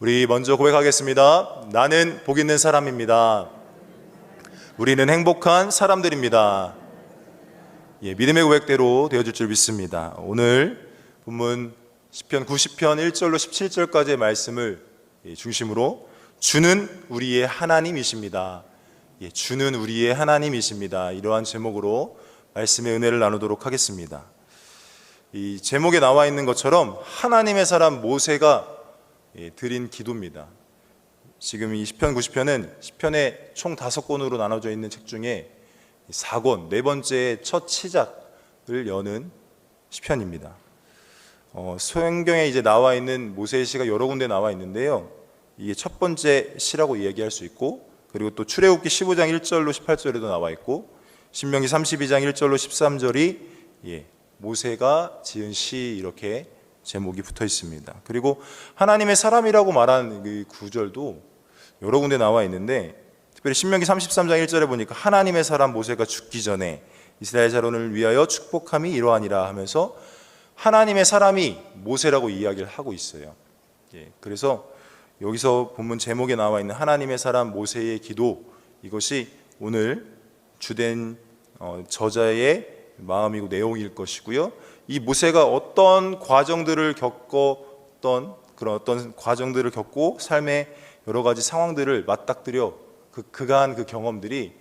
우리 먼저 고백하겠습니다. 나는 복 있는 사람입니다. 우리는 행복한 사람들입니다. 믿음의 고백대로 되어질 줄 믿습니다. 오늘 본문 시편 90편 1절로 17절까지의 말씀을 중심으로 주는 우리의 하나님이십니다. 주는 우리의 하나님이십니다. 이러한 제목으로 말씀의 은혜를 나누도록 하겠습니다. 이 제목에 나와 있는 것처럼 하나님의 사람 모세가 드린 기도입니다. 지금 이 시편 90편은 시편의 총 5권으로 나눠져 있는 책 중에 4권, 네 번째 첫 시작을 여는 시편입니다. 성경에 이제 나와 있는 모세의 시가 여러 군데 나와 있는데요. 이게 첫 번째 시라고 이야기할 수 있고, 그리고 또 출애굽기 15장 1절로 18절에도 나와 있고, 신명기 32장 1절로 13절이 모세가 지은 시 이렇게 제목이 붙어 있습니다. 그리고 하나님의 사람이라고 말하는 그 구절도 여러 군데 나와 있는데, 특별히 신명기 33장 1절에 보니까 하나님의 사람 모세가 죽기 전에 이스라엘 자손을 위하여 축복함이 이러하니라 하면서 하나님의 사람이 모세라고 이야기를 하고 있어요. 그래서 여기서 본문 제목에 나와 있는 하나님의 사람 모세의 기도, 이것이 오늘 주된 저자의 마음이고 내용일 것이고요. 이 모세가 어떤 과정들을 겪었던 그런 어떤 과정들을 겪고 삶의 여러 가지 상황들을 맞닥뜨려 그간 그 경험들이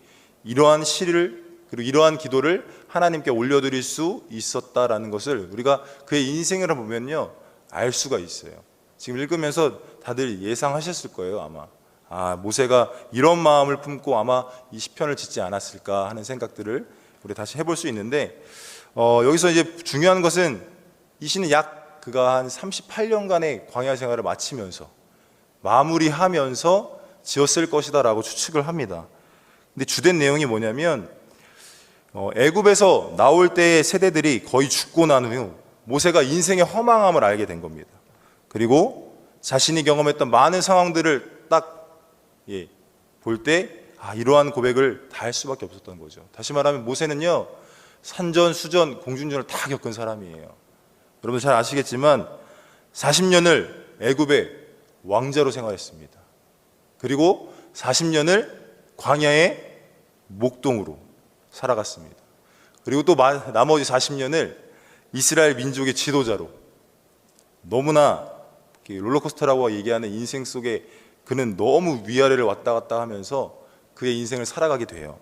이러한 시를 그리고 이러한 기도를 하나님께 올려드릴 수 있었다라는 것을 우리가 그의 인생을 보면요 알 수가 있어요. 지금 읽으면서 다들 예상하셨을 거예요. 아마 모세가 이런 마음을 품고 아마 이 시편을 짓지 않았을까 하는 생각들을 우리 다시 해볼 수 있는데, 여기서 이제 중요한 것은 이 시는 그가 한 38년간의 광야 생활을 마치면서 마무리하면서 지었을 것이다 라고 추측을 합니다. 근데 주된 내용이 뭐냐면 애굽에서 나올 때의 세대들이 거의 죽고 난 후 모세가 인생의 허망함을 알게 된 겁니다. 그리고 자신이 경험했던 많은 상황들을 딱 볼 때 이러한 고백을 다 할 수밖에 없었던 거죠. 다시 말하면 모세는요 산전, 수전, 공중전을 다 겪은 사람이에요. 여러분 잘 아시겠지만 40년을 애굽의 왕자로 생활했습니다. 그리고 40년을 광야의 목동으로 살아갔습니다. 그리고 또 나머지 40년을 이스라엘 민족의 지도자로, 너무나 롤러코스터라고 얘기하는 인생 속에 그는 너무 위아래를 왔다 갔다 하면서 그의 인생을 살아가게 돼요.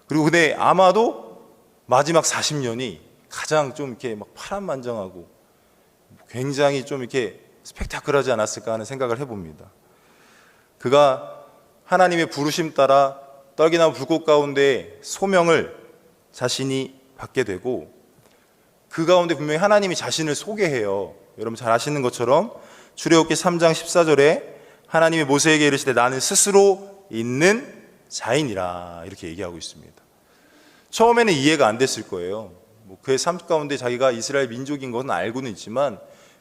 그리고 근데 아마도 마지막 40년이 가장 좀 이렇게 막 파란만장하고 굉장히 좀 이렇게 스펙타클하지 않았을까 하는 생각을 해봅니다. 그가 하나님의 부르심 따라 떨기나무 불꽃 가운데 소명을 자신이 받게 되고, 그 가운데 분명히 하나님이 자신을 소개해요. 여러분 잘 아시는 것처럼 출애굽기 3장 14절에 하나님이 모세에게 이르시되 나는 스스로 있는 자이니라 이렇게 얘기하고 있습니다. 처음에는 이해가 안 됐을 거예요. 그의 삶 가운데 자기가 이스라엘 민족인 것은 알고는 있지만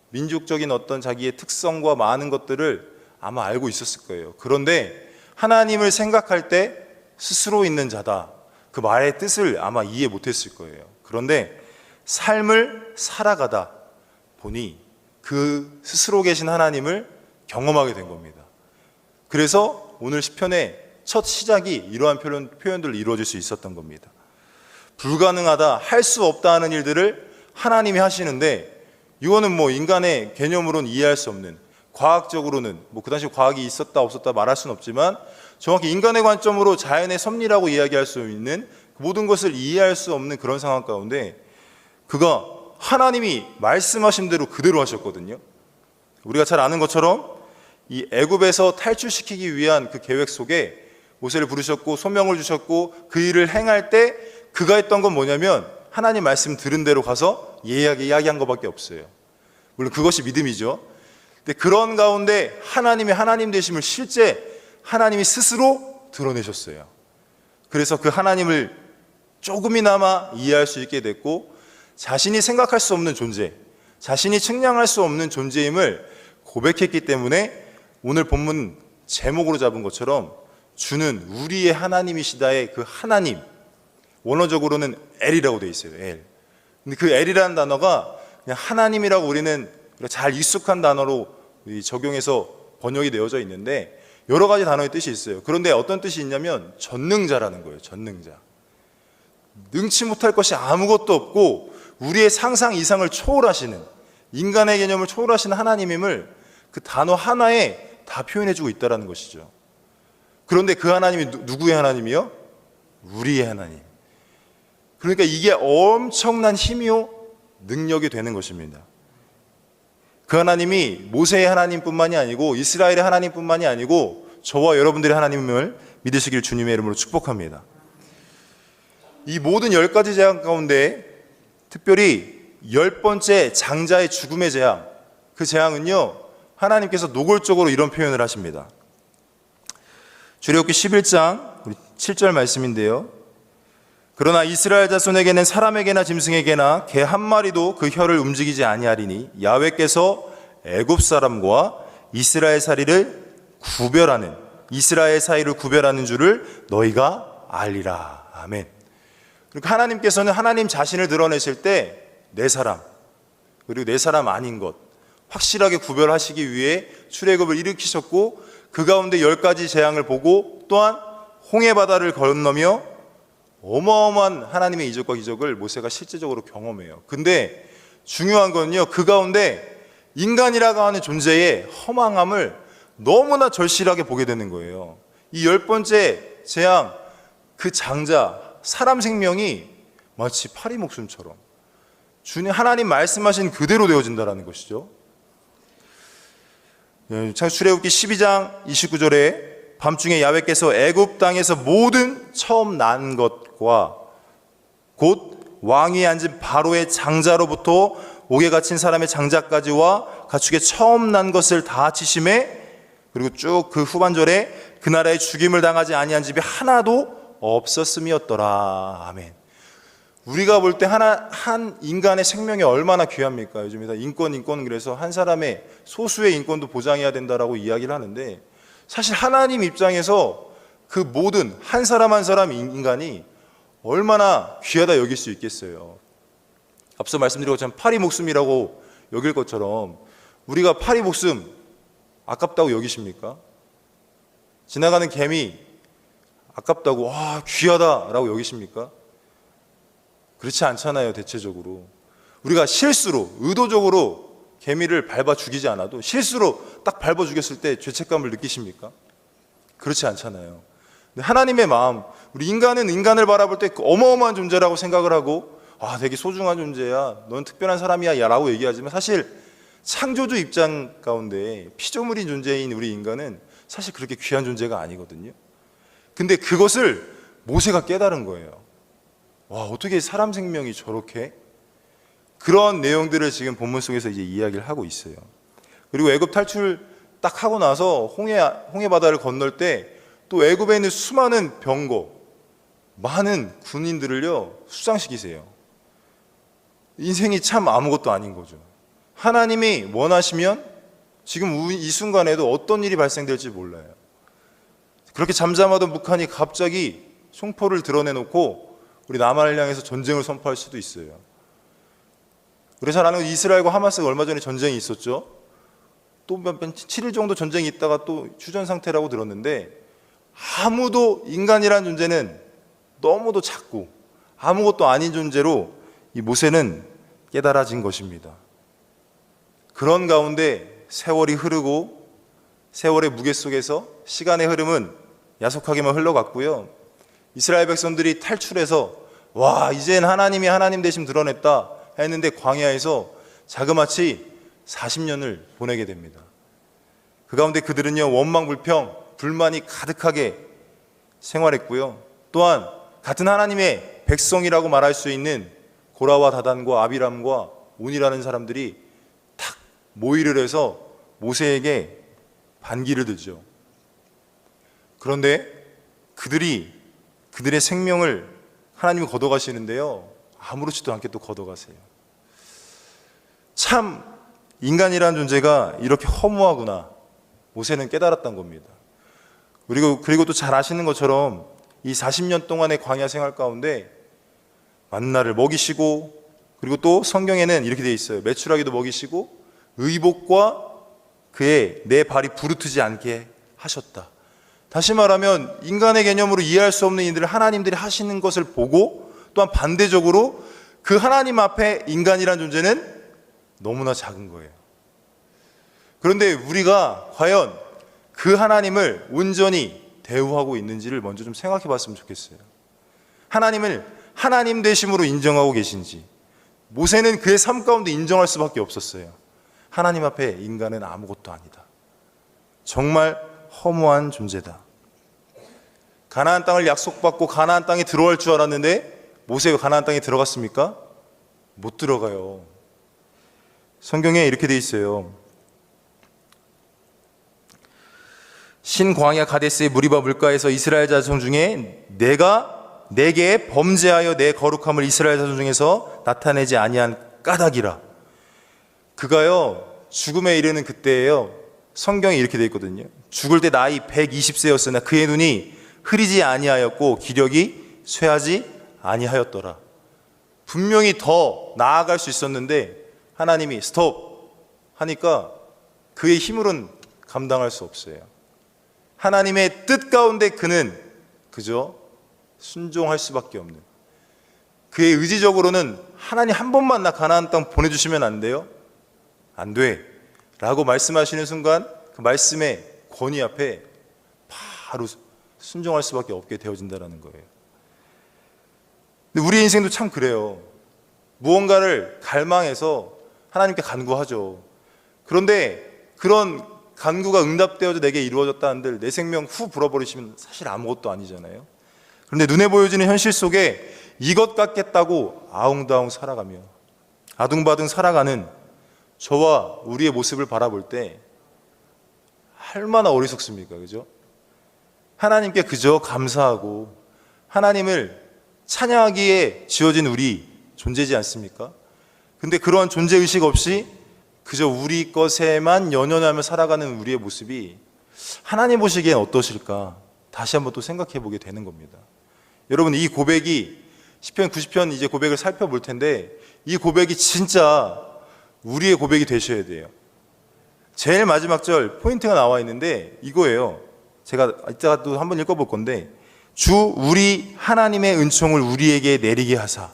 민족적인 어떤 자기의 특성과 많은 것들을 아마 알고 있었을 거예요. 그런데 하나님을 생각할 때 스스로 있는 자다, 그 말의 뜻을 아마 이해 못했을 거예요. 그런데 삶을 살아가다 보니 그 스스로 계신 하나님을 경험하게 된 겁니다. 그래서 오늘 시편의 첫 시작이 이러한 표현들로 이루어질 수 있었던 겁니다. 불가능하다, 할 수 없다 하는 일들을 하나님이 하시는데, 이거는 인간의 개념으로는 이해할 수 없는, 과학적으로는 그 당시 과학이 있었다 없었다 말할 수는 없지만 정확히 인간의 관점으로 자연의 섭리라고 이야기할 수 있는 모든 것을 이해할 수 없는 그런 상황 가운데 그가 하나님이 말씀하신 대로 그대로 하셨거든요. 우리가 잘 아는 것처럼 이 애굽에서 탈출시키기 위한 그 계획 속에 모세를 부르셨고 소명을 주셨고 그 일을 행할 때 그가 했던 건 뭐냐면 하나님 말씀 들은 대로 가서 이야기한 것밖에 없어요. 물론 그것이 믿음이죠. 근데 그런 가운데 하나님의 하나님 되심을 실제 하나님이 스스로 드러내셨어요. 그래서 그 하나님을 조금이나마 이해할 수 있게 됐고, 자신이 생각할 수 없는 존재, 자신이 측량할 수 없는 존재임을 고백했기 때문에 오늘 본문 제목으로 잡은 것처럼 주는 우리의 하나님이시다의 그 하나님, 원어적으로는 엘이라고 되어 있어요. 엘. 근데 그 엘이라는 단어가 그냥 하나님이라고 우리는 잘 익숙한 단어로 적용해서 번역이 되어져 있는데 여러 가지 단어의 뜻이 있어요. 그런데 어떤 뜻이 있냐면 전능자라는 거예요. 전능자. 능치 못할 것이 아무것도 없고 우리의 상상 이상을 초월하시는, 인간의 개념을 초월하시는 하나님임을 그 단어 하나에 다 표현해주고 있다는 것이죠. 그런데 그 하나님이 누구의 하나님이요? 우리의 하나님. 그러니까 이게 엄청난 힘이요 능력이 되는 것입니다. 그 하나님이 모세의 하나님뿐만이 아니고 이스라엘의 하나님뿐만이 아니고 저와 여러분들의 하나님을 믿으시길 주님의 이름으로 축복합니다. 이 모든 10가지 재앙 가운데 특별히 10번째 장자의 죽음의 재앙, 그 재앙은요 하나님께서 노골적으로 이런 표현을 하십니다. 출애굽기 11장 7절 말씀인데요. 그러나 이스라엘 자손에게는 사람에게나 짐승에게나 개 한 마리도 그 혀를 움직이지 아니하리니 야훼께서 애굽 사람과 이스라엘 사이를 구별하는 줄을 너희가 알리라. 아멘. 그러니까 하나님께서는 하나님 자신을 드러내실 때 내 사람 그리고 내 사람 아닌 것 확실하게 구별하시기 위해 출애굽을 일으키셨고 그 가운데 10가지 재앙을 보고 또한 홍해바다를 건너며 어마어마한 하나님의 이적과 기적을 모세가 실제적으로 경험해요. 근데 중요한 건요, 그 가운데 인간이라고 하는 존재의 허망함을 너무나 절실하게 보게 되는 거예요. 이 10번째 재앙, 그 장자, 사람 생명이 마치 파리 목숨처럼 주님 하나님 말씀하신 그대로 되어진다는 것이죠. 출애굽기 12장 29절에 밤중에 야훼께서 애굽 땅에서 모든 처음 난 것과 곧 왕위에 앉은 바로의 장자로부터 옥에 갇힌 사람의 장자까지와 가축의 처음 난 것을 다 치심에, 그리고 쭉 그 후반절에 그 나라에 죽임을 당하지 아니한 집이 하나도 없었음이었더라. 아멘. 우리가 볼 때 한 인간의 생명이 얼마나 귀합니까? 요즘에 다 인권 그래서 한 사람의 소수의 인권도 보장해야 된다라고 이야기를 하는데 사실 하나님 입장에서 그 모든 한 사람 한 사람 인간이 얼마나 귀하다 여길 수 있겠어요. 앞서 말씀드린 것처럼 파리 목숨이라고 여길 것처럼 우리가 파리 목숨 아깝다고 여기십니까? 지나가는 개미 아깝다고 귀하다라고 여기십니까? 그렇지 않잖아요. 대체적으로 우리가 실수로 의도적으로 개미를 밟아 죽이지 않아도 실수로 딱 밟아 죽였을 때 죄책감을 느끼십니까? 그렇지 않잖아요. 근데 하나님의 마음, 우리 인간은 인간을 바라볼 때 어마어마한 존재라고 생각을 하고 되게 소중한 존재야, 넌 특별한 사람이야 라고 얘기하지만 사실 창조주 입장 가운데 피조물인 존재인 우리 인간은 사실 그렇게 귀한 존재가 아니거든요. 근데 그것을 모세가 깨달은 거예요. 어떻게 사람 생명이 저렇게? 그런 내용들을 지금 본문 속에서 이제 이야기를 하고 있어요. 그리고 애굽 탈출 딱 하고 나서 홍해 바다를 건널 때 또 애굽에 있는 수많은 병거, 많은 군인들을요 수장시키세요. 인생이 참 아무것도 아닌 거죠. 하나님이 원하시면 지금 이 순간에도 어떤 일이 발생될지 몰라요. 그렇게 잠잠하던 북한이 갑자기 총포를 드러내놓고 우리 남한을 향해서 전쟁을 선포할 수도 있어요. 우리 잘 아는 이스라엘과 하마스가 얼마 전에 전쟁이 있었죠. 또 7일 정도 전쟁이 있다가 또 휴전 상태라고 들었는데 아무도 인간이라는 존재는 너무도 작고 아무것도 아닌 존재로 이 모세는 깨달아진 것입니다. 그런 가운데 세월이 흐르고 세월의 무게 속에서 시간의 흐름은 야속하게만 흘러갔고요. 이스라엘 백성들이 탈출해서 이젠 하나님이 하나님 되심 드러냈다 했는데 광야에서 자그마치 40년을 보내게 됩니다. 그 가운데 그들은요 원망불평, 불만이 가득하게 생활했고요. 또한 같은 하나님의 백성이라고 말할 수 있는 고라와 다단과 아비람과 온이라는 사람들이 탁 모의를 해서 모세에게 반기를 들죠. 그런데 그들의 생명을 하나님이 걷어가시는데요, 아무렇지도 않게 또 걷어가세요. 참 인간이라는 존재가 이렇게 허무하구나 모세는 깨달았던 겁니다. 그리고 또 잘 아시는 것처럼 이 40년 동안의 광야 생활 가운데 만나를 먹이시고, 그리고 또 성경에는 이렇게 되어 있어요. 메추라기도 먹이시고 의복과 그의 내 발이 부르트지 않게 하셨다. 다시 말하면 인간의 개념으로 이해할 수 없는 일들을 하나님들이 하시는 것을 보고, 또한 반대적으로 그 하나님 앞에 인간이란 존재는 너무나 작은 거예요. 그런데 우리가 과연 그 하나님을 온전히 대우하고 있는지를 먼저 좀 생각해 봤으면 좋겠어요. 하나님을 하나님 되심으로 인정하고 계신지. 모세는 그의 삶 가운데 인정할 수밖에 없었어요. 하나님 앞에 인간은 아무것도 아니다. 정말 허무한 존재다. 가나안 땅을 약속받고 가나안 땅에 들어갈 줄 알았는데 모세가 가나안 땅에 들어갔습니까? 못 들어가요. 성경에 이렇게 돼 있어요. 신광야 가데스의 무리바 물가에서 이스라엘 자손 중에 내가 내게 범죄하여 내 거룩함을 이스라엘 자손 중에서 나타내지 아니한 까닭이라. 그가요 죽음에 이르는 그때예요. 성경에 이렇게 돼 있거든요. 죽을 때 나이 120세였으나 그의 눈이 흐리지 아니하였고 기력이 쇠하지 아니하였더라. 분명히 더 나아갈 수 있었는데 하나님이 스톱 하니까 그의 힘으로는 감당할 수 없어요. 하나님의 뜻 가운데 그는 그저 순종할 수밖에 없는, 그의 의지적으로는 하나님 한 번만 나 가나안 땅 보내주시면 안 돼요? 안 돼 라고 말씀하시는 순간 그 말씀의 권위 앞에 바로 순종할 수밖에 없게 되어진다는 거예요. 근데 우리 인생도 참 그래요. 무언가를 갈망해서 하나님께 간구하죠. 그런데 그런 간구가 응답되어져 내게 이루어졌다 한들 내 생명 후 불어버리시면 사실 아무것도 아니잖아요. 그런데 눈에 보여지는 현실 속에 이것 같겠다고 아웅다웅 살아가며 아둥바둥 살아가는 저와 우리의 모습을 바라볼 때 얼마나 어리석습니까? 그죠? 하나님께 그저 감사하고 하나님을 찬양하기에 지어진 우리 존재지 않습니까? 근데 그런 존재의식 없이 그저 우리 것에만 연연하며 살아가는 우리의 모습이 하나님 보시기엔 어떠실까? 다시 한번 또 생각해 보게 되는 겁니다. 여러분, 이 고백이 시편 90편 이제 고백을 살펴볼 텐데 이 고백이 진짜 우리의 고백이 되셔야 돼요. 제일 마지막 절 포인트가 나와 있는데 이거예요. 제가 이따가 또 한번 읽어볼 건데, 주 우리 하나님의 은총을 우리에게 내리게 하사.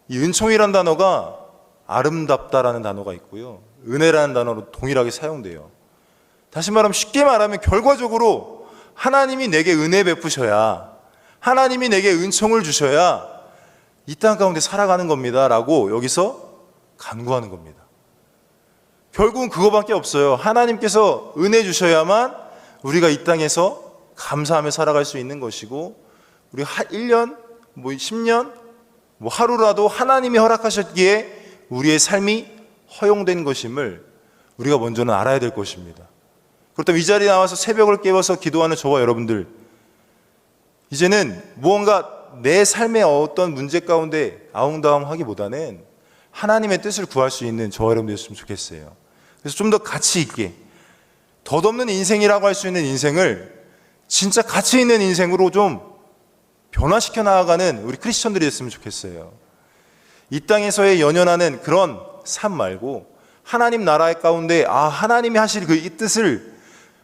이 은총이란 단어가 아름답다라는 단어가 있고요, 은혜라는 단어로 동일하게 사용돼요. 다시 말하면, 쉽게 말하면 결과적으로 하나님이 내게 은혜 베푸셔야, 하나님이 내게 은총을 주셔야 이 땅 가운데 살아가는 겁니다 라고 여기서 간구하는 겁니다. 결국은 그거밖에 없어요. 하나님께서 은혜 주셔야만 우리가 이 땅에서 감사하며 살아갈 수 있는 것이고, 우리가 1년, 10년, 하루라도 하나님이 허락하셨기에 우리의 삶이 허용된 것임을 우리가 먼저는 알아야 될 것입니다. 그렇다면 이 자리에 나와서 새벽을 깨워서 기도하는 저와 여러분들, 이제는 무언가 내 삶의 어떤 문제 가운데 아웅다웅하기보다는 하나님의 뜻을 구할 수 있는 저와 여러분들 됐으면 좋겠어요. 그래서 좀 더 가치 있게, 덧없는 인생이라고 할 수 있는 인생을 진짜 가치 있는 인생으로 좀 변화시켜 나아가는 우리 크리스천들이 됐으면 좋겠어요. 이 땅에서의 연연하는 그런 삶 말고 하나님 나라 가운데 하나님이 하실 그 이 뜻을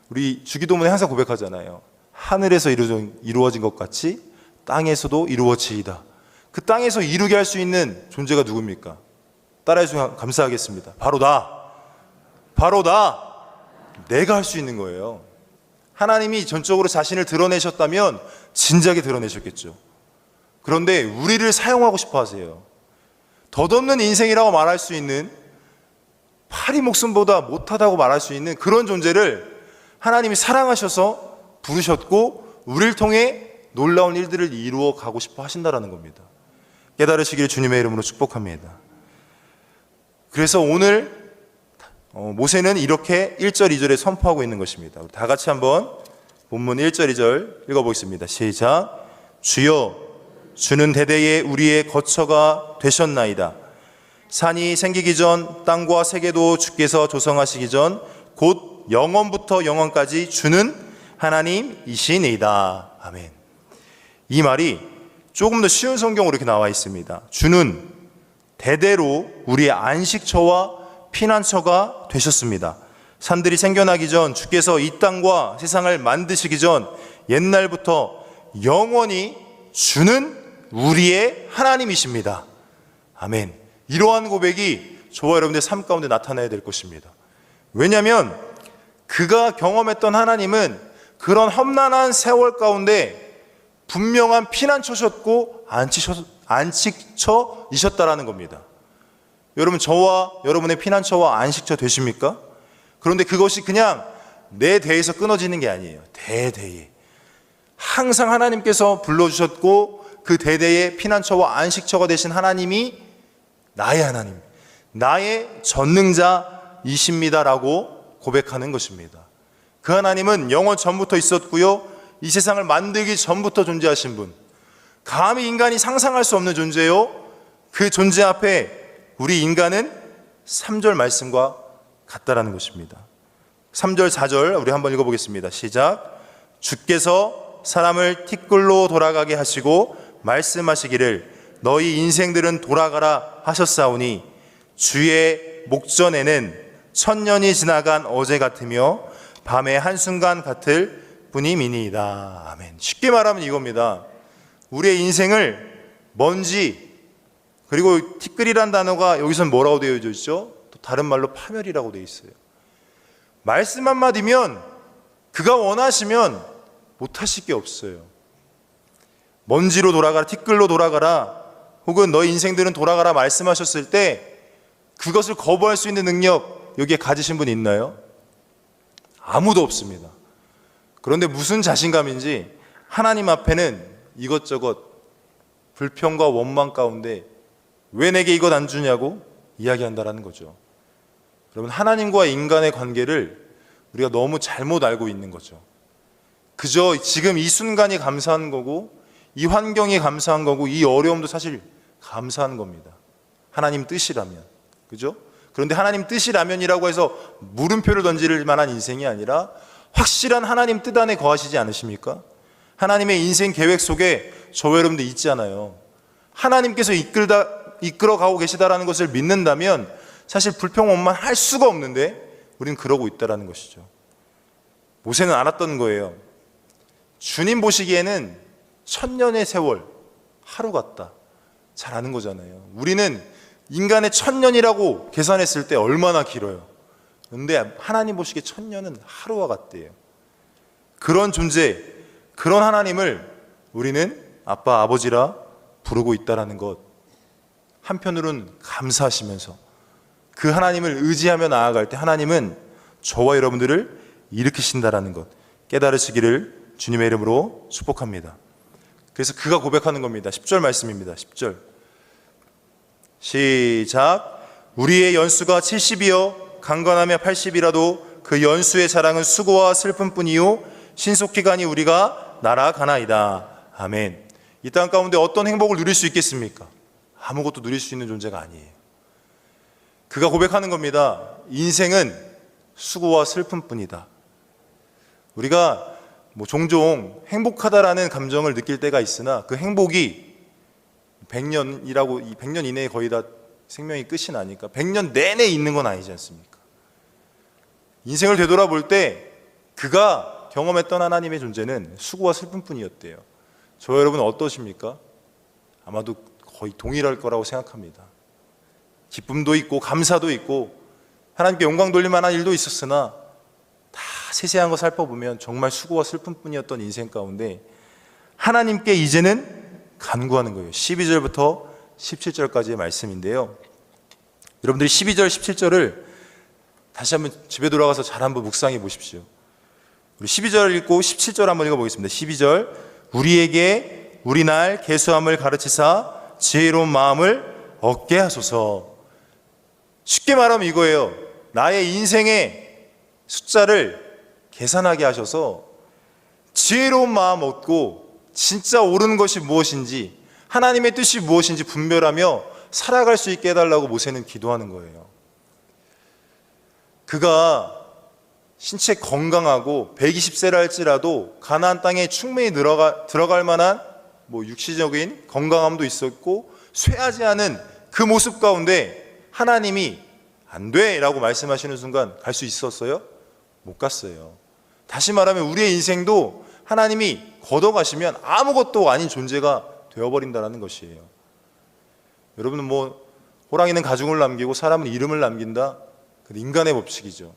우리 주기도문에 항상 고백하잖아요. 하늘에서 이루어진 것 같이 땅에서도 이루어지이다. 그 땅에서 이루게 할 수 있는 존재가 누굽니까? 따라해 주시면 감사하겠습니다. 바로 나. 내가 할 수 있는 거예요. 하나님이 전적으로 자신을 드러내셨다면 진작에 드러내셨겠죠. 그런데 우리를 사용하고 싶어 하세요. 덧없는 인생이라고 말할 수 있는, 파리 목숨보다 못하다고 말할 수 있는 그런 존재를 하나님이 사랑하셔서 부르셨고 우리를 통해 놀라운 일들을 이루어 가고 싶어 하신다는 겁니다. 깨달으시기를 주님의 이름으로 축복합니다. 그래서 오늘 모세는 이렇게 1절 2절에 선포하고 있는 것입니다. 우리 다 같이 한번 본문 1절 2절 읽어보겠습니다. 시작. 주여, 주는 대대에 우리의 거처가 되셨나이다. 산이 생기기 전, 땅과 세계도 주께서 조성하시기 전 곧 영원부터 영원까지 주는 하나님이시니이다. 아멘. 이 말이 조금 더 쉬운 성경으로 이렇게 나와 있습니다. 주는 대대로 우리의 안식처와 피난처가 되셨습니다. 산들이 생겨나기 전 주께서 이 땅과 세상을 만드시기 전 옛날부터 영원히 주는 우리의 하나님이십니다. 아멘. 이러한 고백이 저와 여러분들의 삶 가운데 나타나야 될 것입니다. 왜냐하면 그가 경험했던 하나님은 그런 험난한 세월 가운데 분명한 피난처셨고 안식처이셨다라는 겁니다. 여러분, 저와 여러분의 피난처와 안식처 되십니까? 그런데 그것이 그냥 내 대에서 끊어지는 게 아니에요. 대대에 항상 하나님께서 불러주셨고 그 대대의 피난처와 안식처가 되신 하나님이 나의 하나님, 나의 전능자이십니다라고 고백하는 것입니다. 그 하나님은 영원 전부터 있었고요, 이 세상을 만들기 전부터 존재하신 분, 감히 인간이 상상할 수 없는 존재요, 그 존재 앞에 우리 인간은 3절 말씀과 같다라는 것입니다. 3절 4절 우리 한번 읽어보겠습니다. 시작. 주께서 사람을 티끌로 돌아가게 하시고 말씀하시기를 너희 인생들은 돌아가라 하셨사오니 주의 목전에는 1000년이 지나간 어제 같으며 밤의 한순간 같을 뿐이니이다. 아멘. 쉽게 말하면 이겁니다. 우리의 인생을 먼지, 그리고 티끌이란 단어가 여기서는 뭐라고 되어져 있죠? 또 다른 말로 파멸이라고 되어 있어요. 말씀 한마디면 그가 원하시면 못하실 게 없어요. 먼지로 돌아가라, 티끌로 돌아가라, 혹은 너희 인생들은 돌아가라 말씀하셨을 때 그것을 거부할 수 있는 능력 여기에 가지신 분 있나요? 아무도 없습니다. 그런데 무슨 자신감인지 하나님 앞에는 이것저것 불평과 원망 가운데 왜 내게 이것 안 주냐고 이야기한다라는 거죠. 여러분, 하나님과 인간의 관계를 우리가 너무 잘못 알고 있는 거죠. 그저 지금 이 순간이 감사한 거고, 이 환경이 감사한 거고, 이 어려움도 사실 감사한 겁니다. 하나님 뜻이라면. 그죠? 그런데 하나님 뜻이라면이라고 해서 물음표를 던질 만한 인생이 아니라 확실한 하나님 뜻 안에 거하시지 않으십니까? 하나님의 인생 계획 속에 저와 여러분들 있잖아요. 하나님께서 이끌어가고 계시다라는 것을 믿는다면 사실 불평 원망할 수가 없는데 우리는 그러고 있다라는 것이죠. 모세는 알았던 거예요. 주님 보시기에는 1000년의 세월 하루 같다. 잘 아는 거잖아요. 우리는 인간의 1000년이라고 계산했을 때 얼마나 길어요. 그런데 하나님 보시기에 1000년은 하루와 같대요. 그런 존재, 그런 하나님을 우리는 아빠, 아버지라 부르고 있다는 것, 한편으로는 감사하시면서 그 하나님을 의지하며 나아갈 때 하나님은 저와 여러분들을 일으키신다는 것 깨달으시기를 주님의 이름으로 축복합니다. 그래서 그가 고백하는 겁니다. 10절 말씀입니다. 10절 시작. 우리의 연수가 70이요 강건하며 80이라도 그 연수의 자랑은 수고와 슬픔뿐이요 신속히 가니 우리가 날아가나이다. 아멘. 이 땅 가운데 어떤 행복을 누릴 수 있겠습니까? 아무것도 누릴 수 있는 존재가 아니에요. 그가 고백하는 겁니다. 인생은 수고와 슬픔뿐이다. 우리가 종종 행복하다라는 감정을 느낄 때가 있으나 그 행복이 100년 이내에 거의 다 생명이 끝이 나니까 100년 내내 있는 건 아니지 않습니까? 인생을 되돌아볼 때 그가 경험했던 하나님의 존재는 수고와 슬픔뿐이었대요. 저 여러분 어떠십니까? 아마도 거의 동일할 거라고 생각합니다. 기쁨도 있고 감사도 있고 하나님께 영광 돌릴 만한 일도 있었으나 다 세세한 거 살펴보면 정말 수고와 슬픔뿐이었던 인생 가운데 하나님께 이제는 간구하는 거예요. 12절부터 17절까지의 말씀인데요. 여러분들이 12절, 17절을 다시 한번 집에 돌아가서 잘 한번 묵상해 보십시오. 우리 12절 읽고 17절 한번 읽어보겠습니다. 12절 우리에게 우리 날 계수함을 가르치사 지혜로운 마음을 얻게 하소서. 쉽게 말하면 이거예요. 나의 인생의 숫자를 계산하게 하셔서 지혜로운 마음 얻고 진짜 옳은 것이 무엇인지 하나님의 뜻이 무엇인지 분별하며 살아갈 수 있게 해달라고 모세는 기도하는 거예요. 그가 신체 건강하고 120세라 할지라도 가나안 땅에 충분히 들어갈 만한 육시적인 건강함도 있었고 쇠하지 않은 그 모습 가운데 하나님이 안 돼 라고 말씀하시는 순간 갈 수 있었어요? 못 갔어요. 다시 말하면 우리의 인생도 하나님이 걷어가시면 아무것도 아닌 존재가 되어버린다는 것이에요. 여러분, 호랑이는 가죽을 남기고 사람은 이름을 남긴다. 그 인간의 법칙이죠.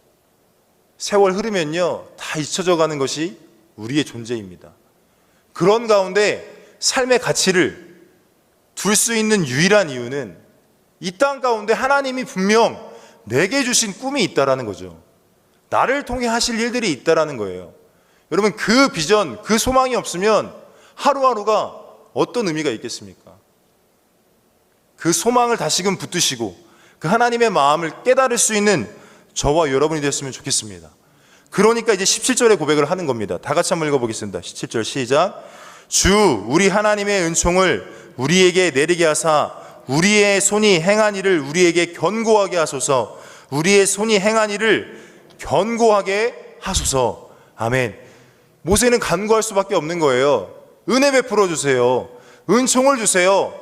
세월 흐르면요, 다 잊혀져 가는 것이 우리의 존재입니다. 그런 가운데 삶의 가치를 둘 수 있는 유일한 이유는 이 땅 가운데 하나님이 분명 내게 주신 꿈이 있다라는 거죠. 나를 통해 하실 일들이 있다라는 거예요. 여러분, 그 비전, 그 소망이 없으면 하루하루가 어떤 의미가 있겠습니까? 그 소망을 다시금 붙드시고 그 하나님의 마음을 깨달을 수 있는 저와 여러분이 됐으면 좋겠습니다. 그러니까 이제 17절에 고백을 하는 겁니다. 다 같이 한번 읽어보겠습니다. 17절 시작. 주 우리 하나님의 은총을 우리에게 내리게 하사 우리의 손이 행한 일을 우리에게 견고하게 하소서. 우리의 손이 행한 일을 견고하게 하소서. 아멘. 모세는 간구할 수밖에 없는 거예요. 은혜 베풀어 주세요. 은총을 주세요.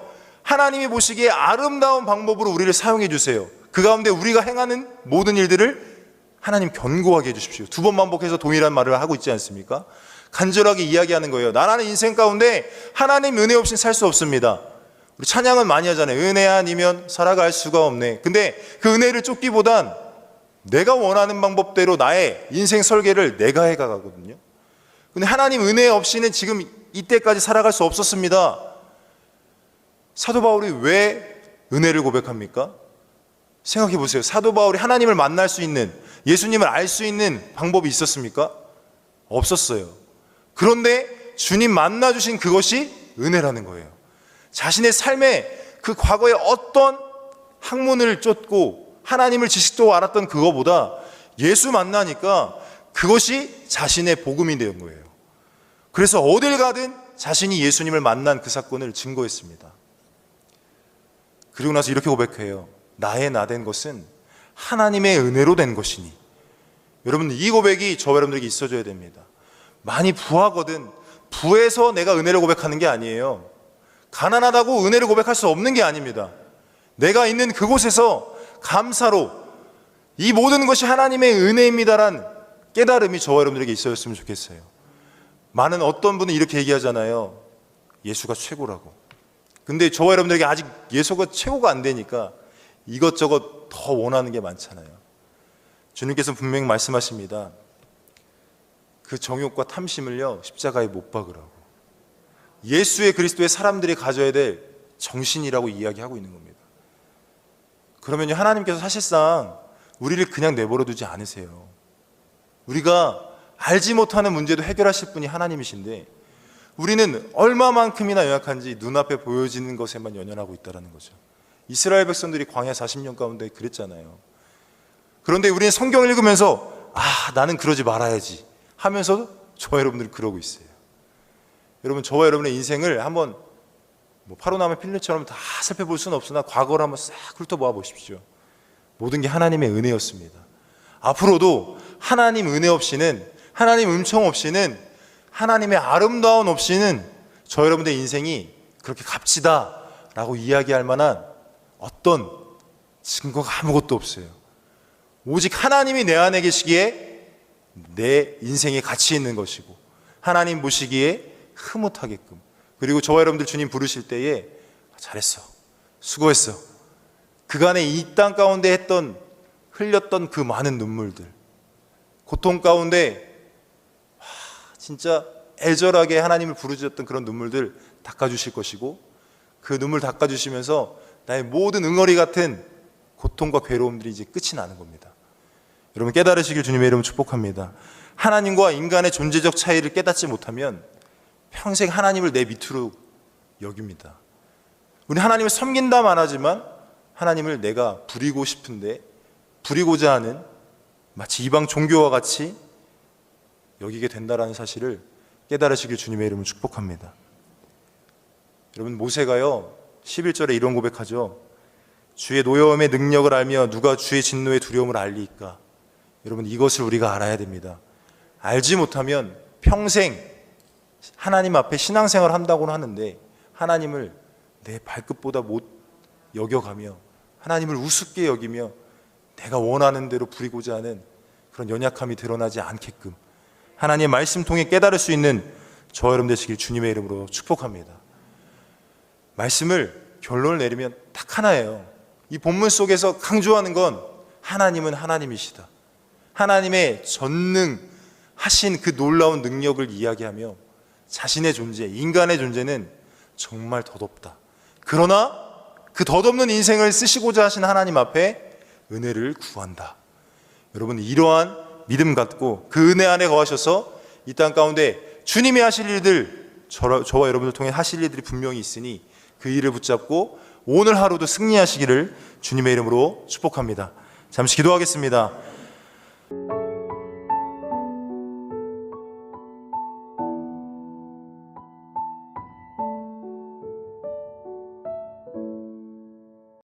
하나님이 보시기에 아름다운 방법으로 우리를 사용해 주세요. 그 가운데 우리가 행하는 모든 일들을 하나님 견고하게 해주십시오. 두 번 반복해서 동일한 말을 하고 있지 않습니까? 간절하게 이야기하는 거예요. 나라는 인생 가운데 하나님 은혜 없이는 살 수 없습니다. 우리 찬양은 많이 하잖아요. 은혜 아니면 살아갈 수가 없네. 근데 그 은혜를 쫓기보단 내가 원하는 방법대로 나의 인생 설계를 내가 해가거든요. 근데 하나님 은혜 없이는 지금 이때까지 살아갈 수 없었습니다. 사도 바울이 왜 은혜를 고백합니까? 생각해 보세요. 사도 바울이 하나님을 만날 수 있는, 예수님을 알 수 있는 방법이 있었습니까? 없었어요. 그런데 주님 만나주신 그것이 은혜라는 거예요. 자신의 삶에 그 과거에 어떤 학문을 쫓고 하나님을 지식도 알았던 그거보다 예수 만나니까 그것이 자신의 복음이 된 거예요. 그래서 어딜 가든 자신이 예수님을 만난 그 사건을 증거했습니다. 그리고 나서 이렇게 고백해요. 나의 나 된 것은 하나님의 은혜로 된 것이니. 여러분, 이 고백이 저와 여러분들에게 있어줘야 됩니다. 많이 부하거든 부해서 내가 은혜를 고백하는 게 아니에요. 가난하다고 은혜를 고백할 수 없는 게 아닙니다. 내가 있는 그곳에서 감사로 이 모든 것이 하나님의 은혜입니다란 깨달음이 저와 여러분들에게 있어졌으면 좋겠어요. 많은 어떤 분은 이렇게 얘기하잖아요. 예수가 최고라고. 근데 저와 여러분들에게 아직 예수가 최고가 안 되니까 이것저것 더 원하는 게 많잖아요. 주님께서 분명히 말씀하십니다. 그 정욕과 탐심을요, 십자가에 못 박으라고. 예수의 그리스도의 사람들이 가져야 될 정신이라고 이야기하고 있는 겁니다. 그러면요, 하나님께서 사실상 우리를 그냥 내버려 두지 않으세요. 우리가 알지 못하는 문제도 해결하실 분이 하나님이신데 우리는 얼마만큼이나 연약한지 눈앞에 보여지는 것에만 연연하고 있다는 거죠. 이스라엘 백성들이 광야 40년 가운데 그랬잖아요. 그런데 우리는 성경을 읽으면서 나는 그러지 말아야지 하면서 저와 여러분들이 그러고 있어요. 여러분, 저와 여러분의 인생을 한번 파로나무 필름처럼 다 살펴볼 수는 없으나 과거를 한번 싹 훑어보아 보십시오. 모든 게 하나님의 은혜였습니다. 앞으로도 하나님 은혜 없이는, 하나님 은총 없이는, 하나님의 아름다움 없이는 저 여러분들의 인생이 그렇게 값지다라고 이야기할 만한 어떤 증거가 아무것도 없어요. 오직 하나님이 내 안에 계시기에 내 인생에 가치 있는 것이고 하나님 보시기에 흐뭇하게끔, 그리고 저와 여러분들 주님 부르실 때에 잘했어, 수고했어, 그간에 이 땅 가운데 흘렸던 그 많은 눈물들, 고통 가운데 진짜 애절하게 하나님을 부르짖었던 그런 눈물들 닦아주실 것이고, 그 눈물 닦아주시면서 나의 모든 응어리 같은 고통과 괴로움들이 이제 끝이 나는 겁니다. 여러분, 깨달으시길 주님의 이름으로 축복합니다. 하나님과 인간의 존재적 차이를 깨닫지 못하면 평생 하나님을 내 밑으로 여깁니다. 우리 하나님을 섬긴다 말하지만 하나님을 내가 부리고 싶은데 부리고자 하는, 마치 이방 종교와 같이 여기게 된다라는 사실을 깨달으시길 주님의 이름으로 축복합니다. 여러분, 모세가요 11절에 이런 고백하죠. 주의 노여움의 능력을 알며 누가 주의 진노의 두려움을 알리까. 여러분, 이것을 우리가 알아야 됩니다. 알지 못하면 평생 하나님 앞에 신앙생활을 한다고는 하는데 하나님을 내 발끝보다 못 여겨가며 하나님을 우습게 여기며 내가 원하는 대로 부리고자 하는 그런 연약함이 드러나지 않게끔 하나님의 말씀 통해 깨달을 수 있는 저와 여러분 되시길 주님의 이름으로 축복합니다. 말씀을 결론을 내리면 딱 하나예요. 이 본문 속에서 강조하는 건 하나님은 하나님이시다. 하나님의 전능하신 그 놀라운 능력을 이야기하며 자신의 존재, 인간의 존재는 정말 덧없다. 그러나 그 덧없는 인생을 쓰시고자 하신 하나님 앞에 은혜를 구한다. 여러분, 이러한 믿음 갖고 그 은혜 안에 거하셔서 이 땅 가운데 주님이 하실 일들, 저와 여러분들 통해 하실 일들이 분명히 있으니 그 일을 붙잡고 오늘 하루도 승리하시기를 주님의 이름으로 축복합니다. 잠시 기도하겠습니다.